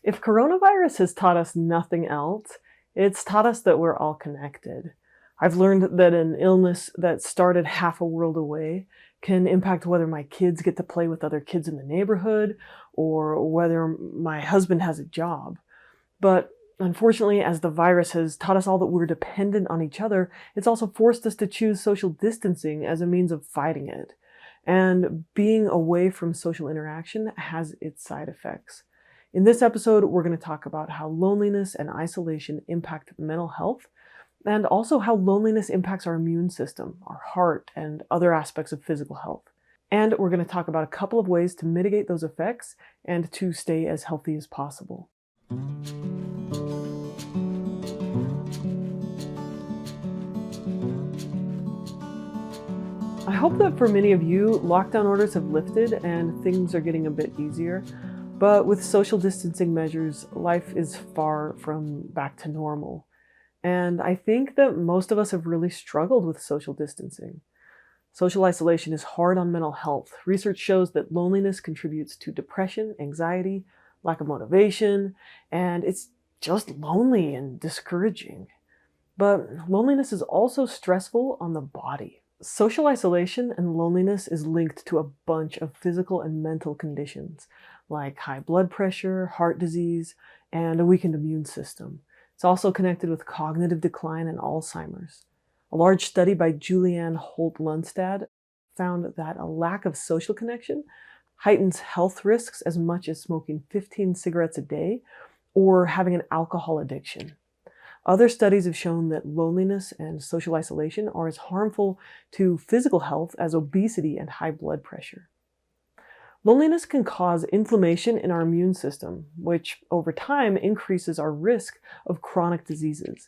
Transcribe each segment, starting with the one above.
If coronavirus has taught us nothing else, it's taught us that we're all connected. I've learned that an illness that started half a world away can impact whether my kids get to play with other kids in the neighborhood or whether my husband has a job. But unfortunately, as the virus has taught us all that we're dependent on each other, it's also forced us to choose social distancing as a means of fighting it. And being away from social interaction has its side effects. In this episode, we're going to talk about how loneliness and isolation impact mental health, and also how loneliness impacts our immune system, our heart, and other aspects of physical health. And we're going to talk about a couple of ways to mitigate those effects and to stay as healthy as possible. I hope that for many of you, lockdown orders have lifted and things are getting a bit easier. But with social distancing measures, life is far from back to normal. And I think that most of us have really struggled with social distancing. Social isolation is hard on mental health. Research shows that loneliness contributes to depression, anxiety, lack of motivation, and it's just lonely and discouraging. But loneliness is also stressful on the body. Social isolation and loneliness is linked to a bunch of physical and mental conditions, like high blood pressure, heart disease, and a weakened immune system. It's also connected with cognitive decline and Alzheimer's. A large study by Julianne Holt-Lundstad found that a lack of social connection heightens health risks as much as smoking 15 cigarettes a day or having an alcohol addiction. Other studies have shown that loneliness and social isolation are as harmful to physical health as obesity and high blood pressure. Loneliness can cause inflammation in our immune system, which over time increases our risk of chronic diseases.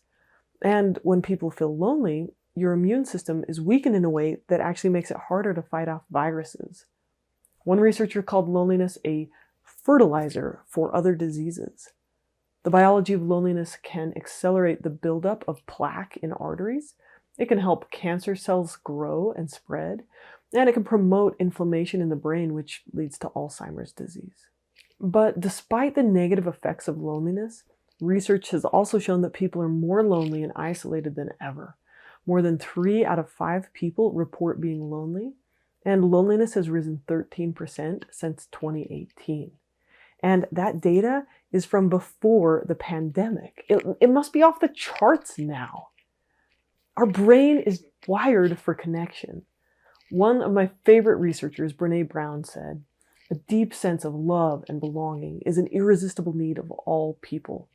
And when people feel lonely, your immune system is weakened in a way that actually makes it harder to fight off viruses. One researcher called loneliness a fertilizer for other diseases. The biology of loneliness can accelerate the buildup of plaque in arteries. It can help cancer cells grow and spread, and it can promote inflammation in the brain, which leads to Alzheimer's disease. But despite the negative effects of loneliness, research has also shown that people are more lonely and isolated than ever. More than 3 out of 5 people report being lonely, and loneliness has risen 13% since 2018. And that data is from before the pandemic. It must be off the charts now. Our brain is wired for connection. One of my favorite researchers, Brené Brown, said, "A deep sense of love and belonging is an irresistible need of all people.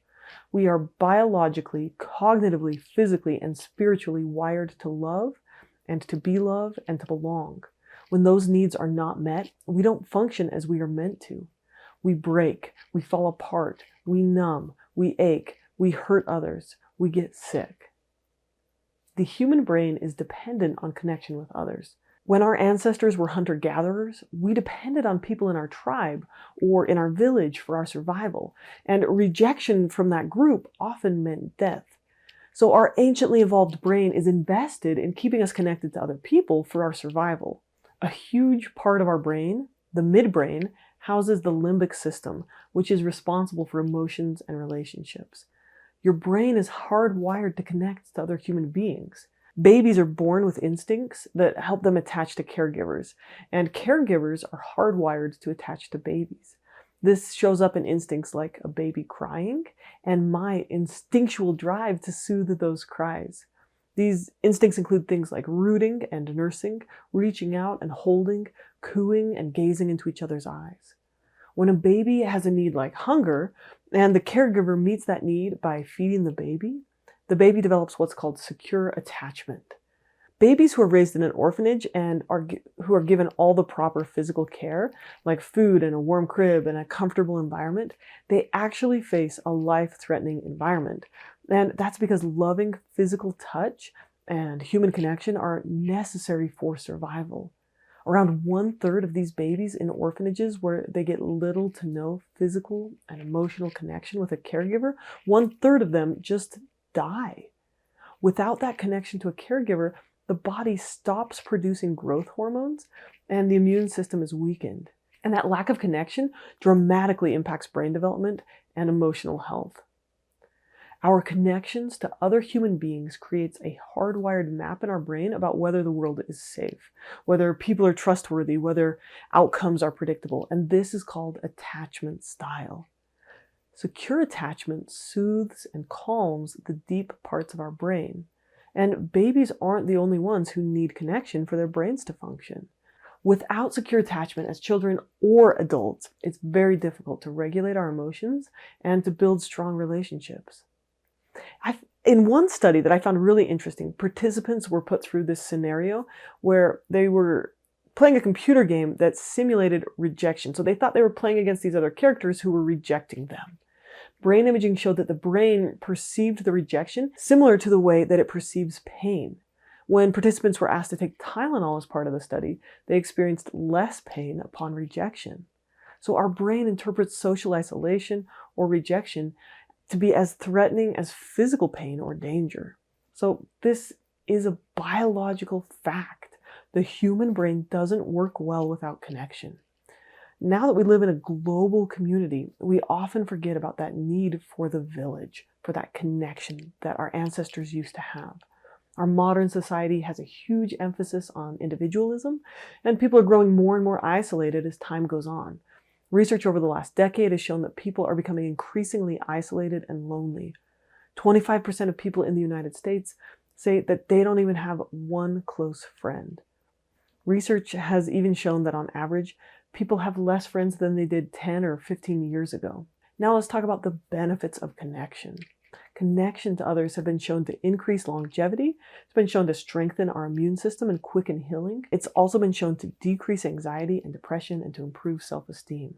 We are biologically, cognitively, physically, and spiritually wired to love and to be loved and to belong. When those needs are not met, we don't function as we are meant to. We break, we fall apart, we numb, we ache, we hurt others, we get sick." The human brain is dependent on connection with others. When our ancestors were hunter-gatherers, we depended on people in our tribe or in our village for our survival, and rejection from that group often meant death. So our anciently evolved brain is invested in keeping us connected to other people for our survival. A huge part of our brain, the midbrain, houses the limbic system, which is responsible for emotions and relationships. Your brain is hardwired to connect to other human beings. Babies are born with instincts that help them attach to caregivers, and caregivers are hardwired to attach to babies. This shows up in instincts like a baby crying and my instinctual drive to soothe those cries. These instincts include things like rooting and nursing, reaching out and holding, cooing and gazing into each other's eyes. When a baby has a need like hunger, and the caregiver meets that need by feeding the baby develops what's called secure attachment. Babies who are raised in an orphanage and who are given all the proper physical care, like food and a warm crib and a comfortable environment, they actually face a life-threatening environment. And that's because loving physical touch and human connection are necessary for survival. Around 1/3 of these babies in orphanages where they get little to no physical and emotional connection with a caregiver, 1/3 of them just die. Without that connection to a caregiver, the body stops producing growth hormones and the immune system is weakened. And that lack of connection dramatically impacts brain development and emotional health. Our connections to other human beings creates a hardwired map in our brain about whether the world is safe, whether people are trustworthy, whether outcomes are predictable. And this is called attachment style. Secure attachment soothes and calms the deep parts of our brain. And babies aren't the only ones who need connection for their brains to function. Without secure attachment as children or adults, it's very difficult to regulate our emotions and to build strong relationships. In one study that I found really interesting, participants were put through this scenario where they were playing a computer game that simulated rejection. So they thought they were playing against these other characters who were rejecting them. Brain imaging showed that the brain perceived the rejection similar to the way that it perceives pain. When participants were asked to take Tylenol as part of the study, they experienced less pain upon rejection. So our brain interprets social isolation or rejection to be as threatening as physical pain or danger. So this is a biological fact. The human brain doesn't work well without connection. Now that we live in a global community, we often forget about that need for the village, for that connection that our ancestors used to have. Our modern society has a huge emphasis on individualism, and people are growing more and more isolated as time goes on. Research over the last decade has shown that people are becoming increasingly isolated and lonely. 25% of people in the United States say that they don't even have one close friend. Research has even shown that on average, people have less friends than they did 10 or 15 years ago. Now let's talk about the benefits of connection. Connection to others have been shown to increase longevity. It's been shown to strengthen our immune system and quicken healing. It's also been shown to decrease anxiety and depression and to improve self-esteem.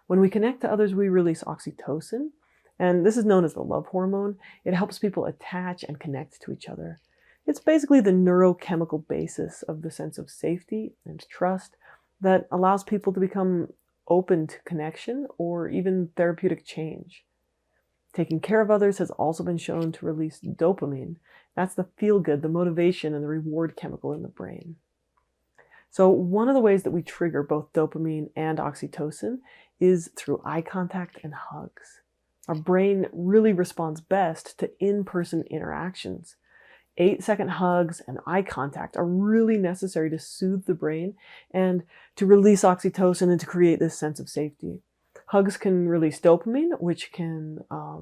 When we connect to others, we release oxytocin, and this is known as the love hormone. It helps people attach and connect to each other. It's basically the neurochemical basis of the sense of safety and trust that allows people to become open to connection or even therapeutic change. Taking care of others has also been shown to release dopamine. That's the feel-good, the motivation, and the reward chemical in the brain. So one of the ways that we trigger both dopamine and oxytocin is through eye contact and hugs. Our brain really responds best to in-person interactions. 8-second hugs and eye contact are really necessary to soothe the brain and to release oxytocin and to create this sense of safety. Hugs can release dopamine, which can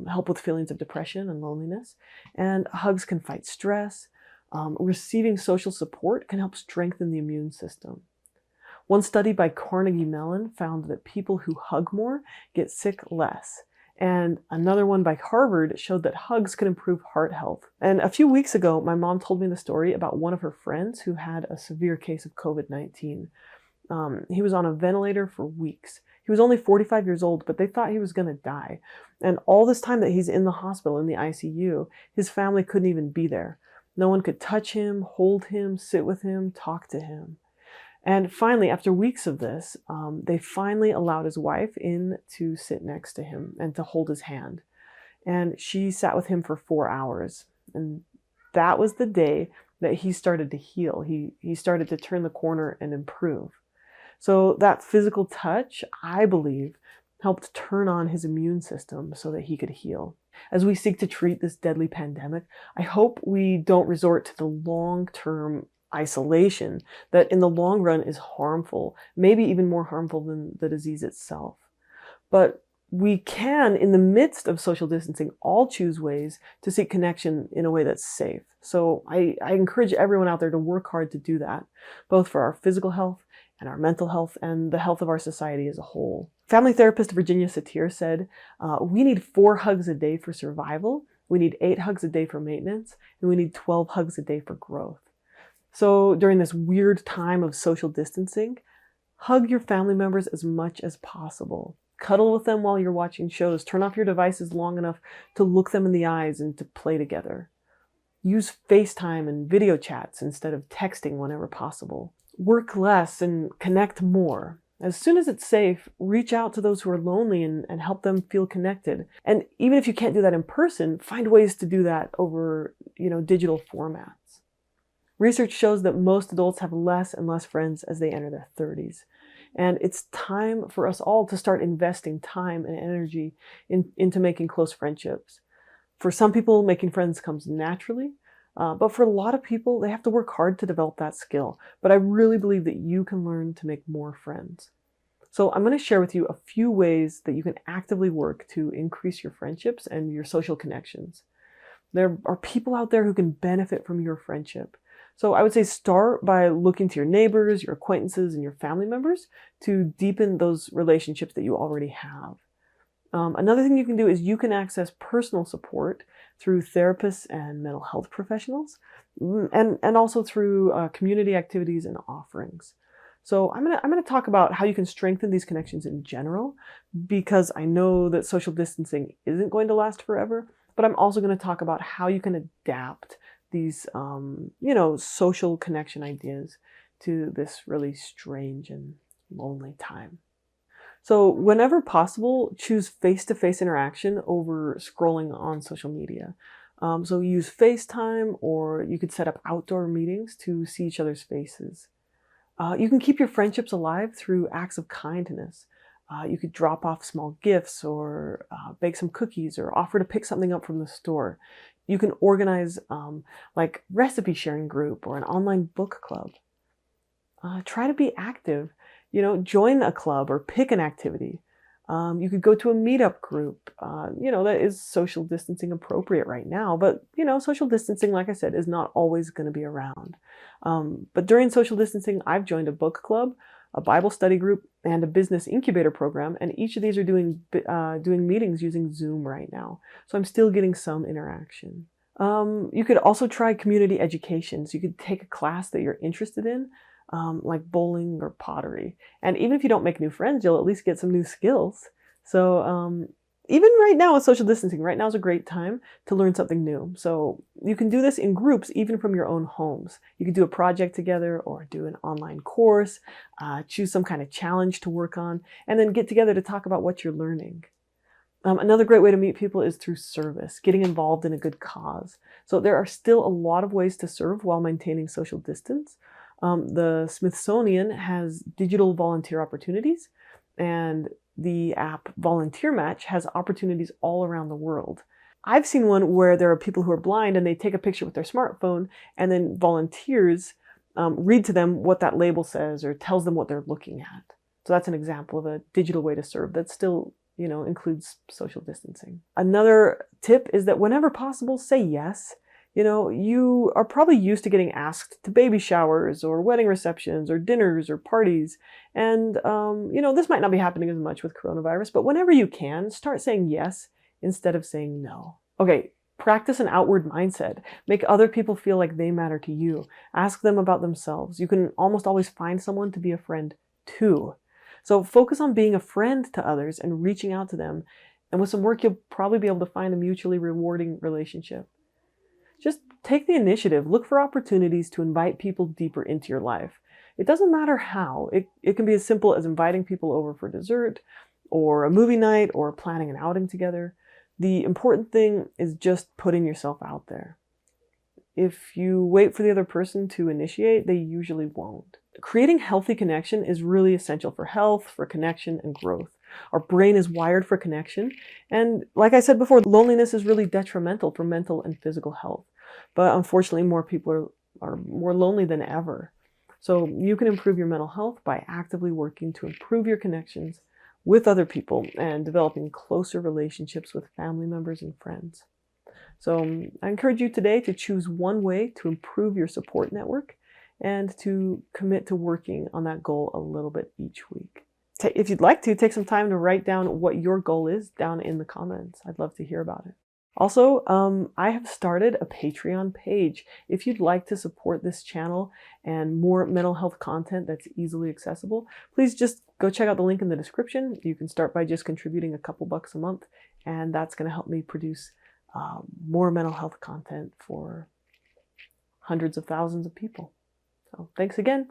help with feelings of depression and loneliness. And hugs can fight stress. Receiving social support can help strengthen the immune system. One study by Carnegie Mellon found that people who hug more get sick less. And another one by Harvard showed that hugs can improve heart health. And a few weeks ago, my mom told me the story about one of her friends who had a severe case of COVID-19. He was on a ventilator for weeks. He was only 45 years old, but they thought he was going to die. And all this time that he's in the hospital, in the ICU, his family couldn't even be there. No one could touch him, hold him, sit with him, talk to him. And finally, after weeks of this, they finally allowed his wife in to sit next to him and to hold his hand. And she sat with him for 4 hours. And that was the day that he started to heal. He started to turn the corner and improve. So that physical touch, I believe, helped turn on his immune system so that he could heal. As we seek to treat this deadly pandemic, I hope we don't resort to the long-term isolation that in the long run is harmful, maybe even more harmful than the disease itself. But we can, in the midst of social distancing, all choose ways to seek connection in a way that's safe. So I encourage everyone out there to work hard to do that, both for our physical health and our mental health and the health of our society as a whole. Family therapist Virginia Satir said, we need 4 hugs a day for survival, we need 8 hugs a day for maintenance, and we need 12 hugs a day for growth. So during this weird time of social distancing, hug your family members as much as possible. Cuddle with them while you're watching shows. Turn off your devices long enough to look them in the eyes and to play together. Use FaceTime and video chats instead of texting whenever possible. Work less and connect more. As soon as it's safe, reach out to those who are lonely and help them feel connected. And even if you can't do that in person, find ways to do that over, digital formats. Research shows that most adults have less and less friends as they enter their 30s. And it's time for us all to start investing time and energy into making close friendships. For some people, making friends comes naturally, but for a lot of people, they have to work hard to develop that skill. But I really believe that you can learn to make more friends. So I'm going to share with you a few ways that you can actively work to increase your friendships and your social connections. There are people out there who can benefit from your friendship. So I would say start by looking to your neighbors, your acquaintances, and your family members to deepen those relationships that you already have. Another thing you can do is you can access personal support through therapists and mental health professionals, and also through community activities and offerings. So I'm gonna talk about how you can strengthen these connections in general, because I know that social distancing isn't going to last forever, but I'm also going to talk about how you can adapt these, social connection ideas to this really strange and lonely time. So whenever possible, choose face-to-face interaction over scrolling on social media. So use FaceTime, or you could set up outdoor meetings to see each other's faces. You can keep your friendships alive through acts of kindness. You could drop off small gifts, or bake some cookies, or offer to pick something up from the store. You can organize like recipe sharing group or an online book club. Try to be active. Join a club or pick an activity. You could go to a meetup group. That is social distancing appropriate right now, but social distancing, like I said, is not always going to be around. But during social distancing, I've joined a book club, a Bible study group, and a business incubator program, and each of these are doing meetings using Zoom right now. So I'm still getting some interaction. You could also try community education. So you could take a class that you're interested in, like bowling or pottery. And even if you don't make new friends, you'll at least get some new skills. So even right now with social distancing, right now is a great time to learn something new. So you can do this in groups, even from your own homes. You could do a project together, or do an online course, choose some kind of challenge to work on, and then get together to talk about what you're learning. Another great way to meet people is through service, getting involved in a good cause. So there are still a lot of ways to serve while maintaining social distance. The Smithsonian has digital volunteer opportunities, and the app Volunteer Match has opportunities all around the world. I've seen one where there are people who are blind and they take a picture with their smartphone, and then volunteers read to them what that label says or tells them what they're looking at. So that's an example of a digital way to serve that still includes social distancing. Another tip is that whenever possible, say yes. You are probably used to getting asked to baby showers or wedding receptions or dinners or parties. And, this might not be happening as much with coronavirus, but whenever you can, start saying yes instead of saying no. Okay, practice an outward mindset. Make other people feel like they matter to you. Ask them about themselves. You can almost always find someone to be a friend to. So focus on being a friend to others and reaching out to them. And with some work, you'll probably be able to find a mutually rewarding relationship. Just take the initiative. Look for opportunities to invite people deeper into your life. It doesn't matter how. It can be as simple as inviting people over for dessert, or a movie night, or planning an outing together. The important thing is just putting yourself out there. If you wait for the other person to initiate, they usually won't. Creating healthy connection is really essential for health, for connection, and growth. Our brain is wired for connection. And like I said before, loneliness is really detrimental for mental and physical health. But unfortunately, more people are more lonely than ever. So you can improve your mental health by actively working to improve your connections with other people and developing closer relationships with family members and friends. So I encourage you today to choose one way to improve your support network and to commit to working on that goal a little bit each week. If you'd like to, take some time to write down what your goal is down in the comments. I'd love to hear about it. Also, I have started a Patreon page. If you'd like to support this channel and more mental health content that's easily accessible, please just go check out the link in the description. You can start by just contributing a couple bucks a month, and that's going to help me produce more mental health content for hundreds of thousands of people. So thanks again.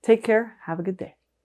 Take care. Have a good day.